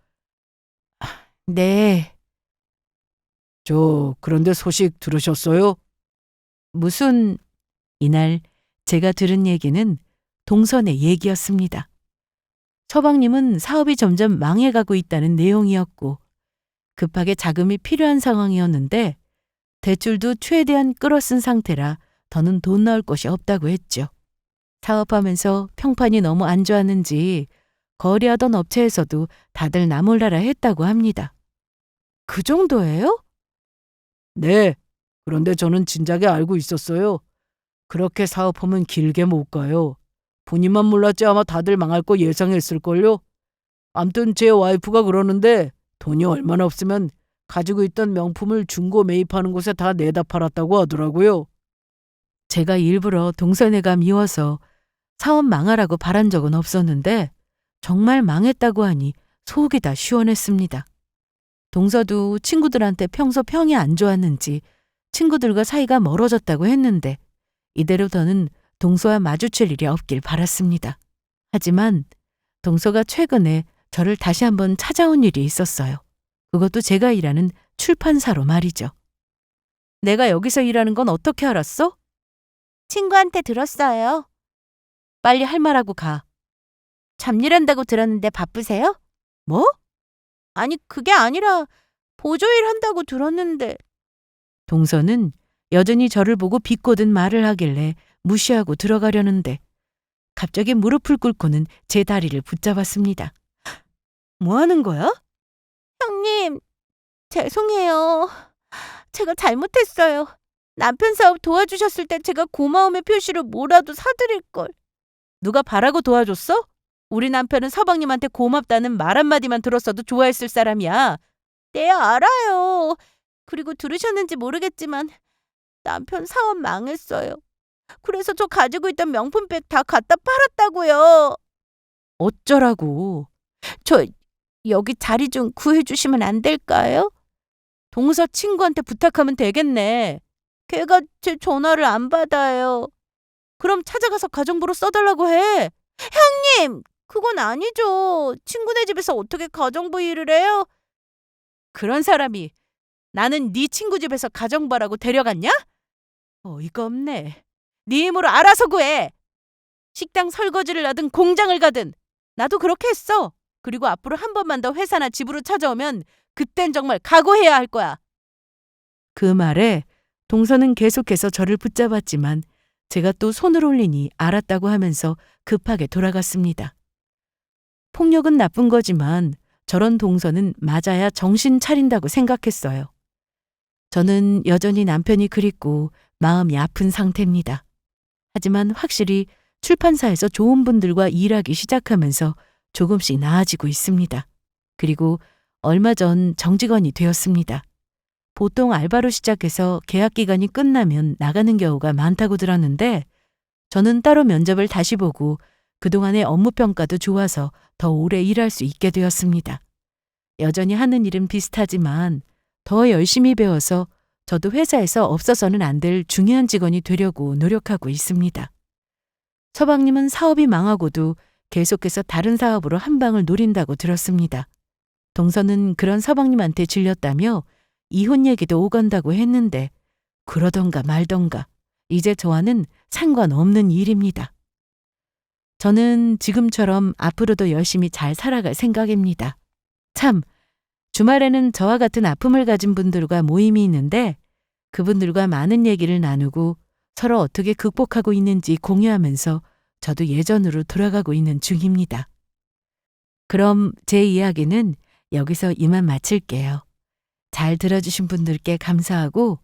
네. 그런데 소식 들으셨어요? 무슨 이날 제가 들은 얘기는 동선의 얘기였습니다. 서방님은 사업이 점점 망해가고 있다는 내용이었고 급하게 자금이 필요한 상황이었는데 대출도 최대한 끌어쓴 상태라 더는 돈 나올 곳이 없다고 했죠. 사업하면서 평판이 너무 안 좋았는지 거래하던 업체에서도 다들 나몰라라 했다고 합니다. 그 정도예요? 네. 그런데 저는 진작에 알고 있었어요. 그렇게 사업하면 길게 못 가요. 본인만 몰랐지 아마 다들 망할 거 예상했을걸요. 암튼 제 와이프가 그러는데 돈이 얼마나 없으면 가지고 있던 명품을 중고 매입하는 곳에 다 내다 팔았다고 하더라고요. 제가 일부러 동선회가 미워서 사업 망하라고 바란 적은 없었는데 정말 망했다고 하니 속이 다 시원했습니다. 동서도 친구들한테 평소 평이 안 좋았는지 친구들과 사이가 멀어졌다고 했는데 이대로 더는 동서와 마주칠 일이 없길 바랐습니다. 하지만 동서가 최근에 저를 다시 한번 찾아온 일이 있었어요. 그것도 제가 일하는 출판사로 말이죠. 내가 여기서 일하는 건 어떻게 알았어? 친구한테 들었어요. 빨리 할 말하고 가. 잡일한다고 들었는데 바쁘세요? 뭐? 아니, 그게 아니라 보조일 한다고 들었는데. 동서는 여전히 저를 보고 비꼬듯 말을 하길래 무시하고 들어가려는데 갑자기 무릎을 꿇고는 제 다리를 붙잡았습니다. 뭐 하는 거야? 형님, 죄송해요. 제가 잘못했어요. 남편 사업 도와주셨을 때 제가 고마움의 표시로 뭐라도 사드릴 걸. 누가 바라고 도와줬어? 우리 남편은 서방님한테 고맙다는 말 한마디만 들었어도 좋아했을 사람이야. 네, 알아요. 그리고 들으셨는지 모르겠지만 남편 사업 망했어요. 그래서 저 가지고 있던 명품백 다 갖다 팔았다고요. 어쩌라고. 저 여기 자리 좀 구해주시면 안 될까요? 동서 친구한테 부탁하면 되겠네. 걔가 제 전화를 안 받아요. 그럼 찾아가서 가정부로 써달라고 해. 형님, 그건 아니죠. 친구네 집에서 어떻게 가정부 일을 해요? 그런 사람이 나는 네 친구 집에서 가정부라고 데려갔냐? 어이가 없네. 네 힘으로 알아서 구해. 식당 설거지를 하든 공장을 가든 나도 그렇게 했어. 그리고 앞으로 한 번만 더 회사나 집으로 찾아오면 그땐 정말 각오해야 할 거야. 그 말에 동서는 계속해서 저를 붙잡았지만 제가 또 손을 올리니 알았다고 하면서 급하게 돌아갔습니다. 폭력은 나쁜 거지만 저런 동서는 맞아야 정신 차린다고 생각했어요. 저는 여전히 남편이 그립고 마음이 아픈 상태입니다. 하지만 확실히 출판사에서 좋은 분들과 일하기 시작하면서 조금씩 나아지고 있습니다. 그리고 얼마 전 정직원이 되었습니다. 보통 알바로 시작해서 계약 기간이 끝나면 나가는 경우가 많다고 들었는데 저는 따로 면접을 다시 보고 그동안의 업무 평가도 좋아서 더 오래 일할 수 있게 되었습니다. 여전히 하는 일은 비슷하지만 더 열심히 배워서 저도 회사에서 없어서는 안 될 중요한 직원이 되려고 노력하고 있습니다. 서방님은 사업이 망하고도 계속해서 다른 사업으로 한 방을 노린다고 들었습니다. 동서는 그런 서방님한테 질렸다며 이혼 얘기도 오간다고 했는데 그러던가 말던가 이제 저와는 상관없는 일입니다. 저는 지금처럼 앞으로도 열심히 잘 살아갈 생각입니다. 참, 주말에는 저와 같은 아픔을 가진 분들과 모임이 있는데 그분들과 많은 얘기를 나누고 서로 어떻게 극복하고 있는지 공유하면서 저도 예전으로 돌아가고 있는 중입니다. 그럼 제 이야기는 여기서 이만 마칠게요. 잘 들어주신 분들께 감사하고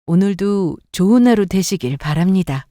오늘도 좋은 하루 되시길 바랍니다.